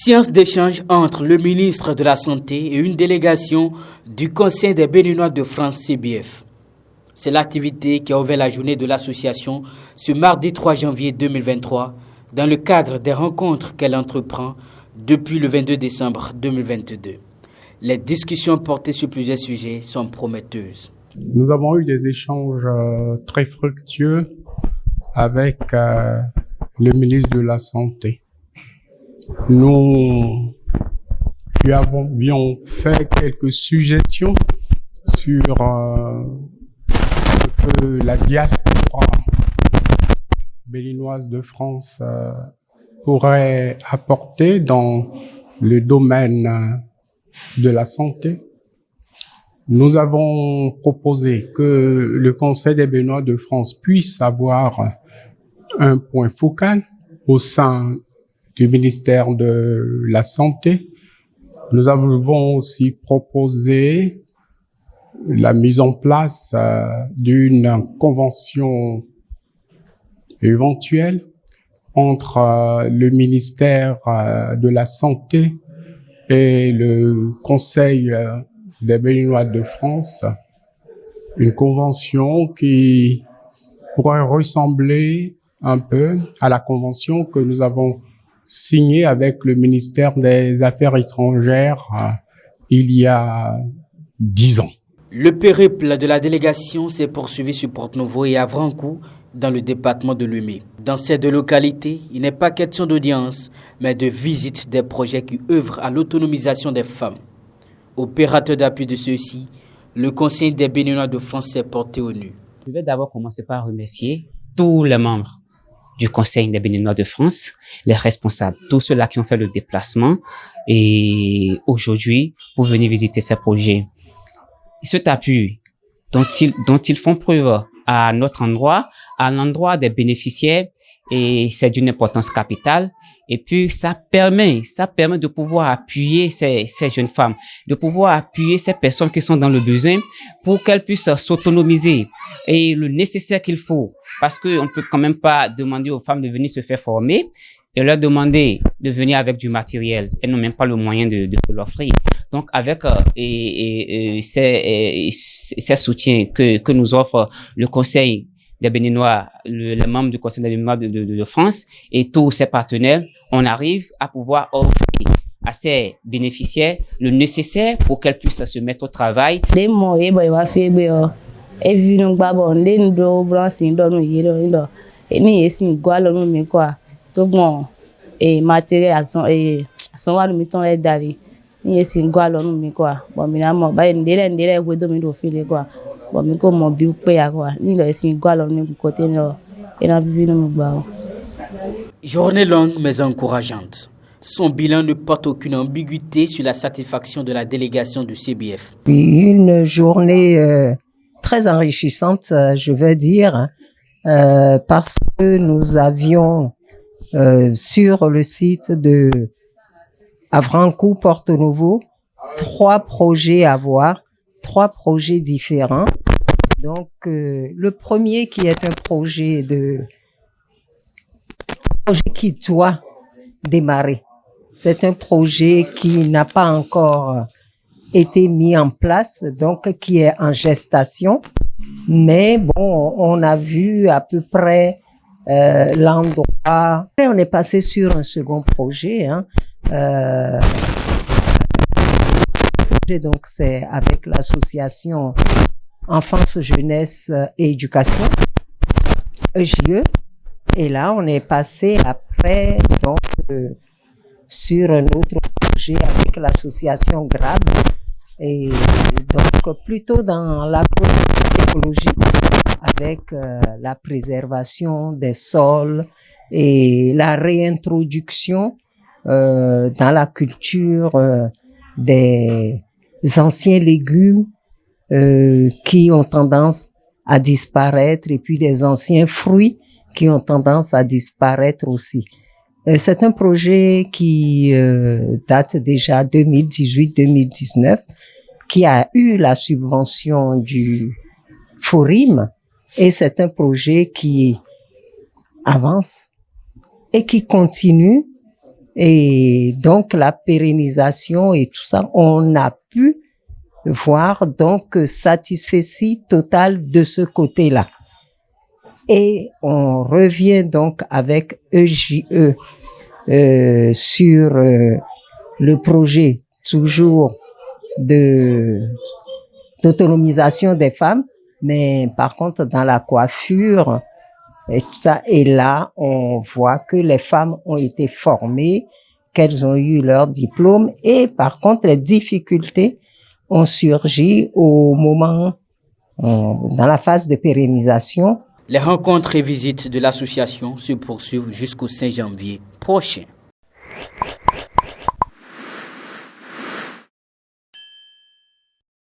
Séance d'échange entre le ministre de la Santé et une délégation du Conseil des Béninois de France CBF. C'est l'activité qui a ouvert la journée de l'association ce mardi 3 janvier 2023 dans le cadre des rencontres qu'elle entreprend depuis le 22 décembre 2022. Les discussions portées sur plusieurs sujets sont prometteuses. Nous avons eu des échanges très fructueux avec le ministre de la Santé. Nous lui avions fait quelques suggestions sur ce que la diaspora béninoise de France pourrait apporter dans le domaine de la santé. Nous avons proposé que le Conseil des Béninois de France puisse avoir un point focal au sein du ministère de la Santé. Nous avons aussi proposé la mise en place d'une convention éventuelle entre le ministère de la Santé et le Conseil des Béninois de France, une convention qui pourrait ressembler un peu à la convention que nous avons signée avec le ministère des Affaires étrangères il y a 10 ans. Le périple de la délégation s'est poursuivi sur Porte-Novo et à Vrancou, dans le département de Lemay. Dans ces deux localités, il n'est pas question d'audience, mais de visite des projets qui œuvrent à l'autonomisation des femmes. Opérateur d'appui de ceux-ci, le Conseil des Béninois de France s'est porté au nu. Je vais d'abord commencer par remercier tous les membres du Conseil des Béninois de France, les responsables, tous ceux-là qui ont fait le déplacement et aujourd'hui pour venir visiter ces projets. Cet appui dont ils font preuve à notre endroit, à l'endroit des bénéficiaires, et c'est d'une importance capitale. Et puis, ça permet de pouvoir appuyer ces jeunes femmes, de pouvoir appuyer ces personnes qui sont dans le besoin pour qu'elles puissent s'autonomiser et le nécessaire qu'il faut. Parce qu'on ne peut quand même pas demander aux femmes de venir se faire former et leur demander de venir avec du matériel. Elles n'ont même pas le moyen de l'offrir. Donc, avec ces soutiens que nous offre le Conseil des Béninois, les membres du Conseil des Béninois de France et tous ses partenaires, on arrive à pouvoir offrir à ces bénéficiaires le nécessaire pour qu'elles puissent se mettre au travail. Journée longue mais encourageante. Son bilan ne porte aucune ambiguïté sur la satisfaction de la délégation du CBF. Une journée très enrichissante, je veux dire, parce que nous avions sur le site de Vrancou, Porte-Novo, 3 projets à voir, 3 projets différents. Donc, le premier qui est un projet qui doit démarrer. C'est un projet qui n'a pas encore été mis en place, donc qui est en gestation. Mais bon, on a vu à peu près l'endroit. Et on est passé sur un second projet. Donc, c'est avec l'association Enfance, Jeunesse et Éducation, EJE. Et là, on est passé après donc sur un autre projet avec l'association GRAB. Et donc, plutôt dans l'agroécologie, avec la préservation des sols et la réintroduction dans la culture des anciens légumes qui ont tendance à disparaître et puis des anciens fruits qui ont tendance à disparaître aussi. C'est un projet qui date déjà 2018-2019, qui a eu la subvention du FORIM et c'est un projet qui avance et qui continue Et donc, la pérennisation et tout ça, on a pu voir donc satisfecit total de ce côté-là. Et on revient donc avec EJE sur le projet toujours d'autonomisation des femmes, mais par contre dans la coiffure et tout ça. Et là, on voit que les femmes ont été formées, qu'elles ont eu leur diplôme, et par contre les difficultés ont surgi au moment, dans la phase de pérennisation. Les rencontres et visites de l'association se poursuivent jusqu'au 5 janvier prochain.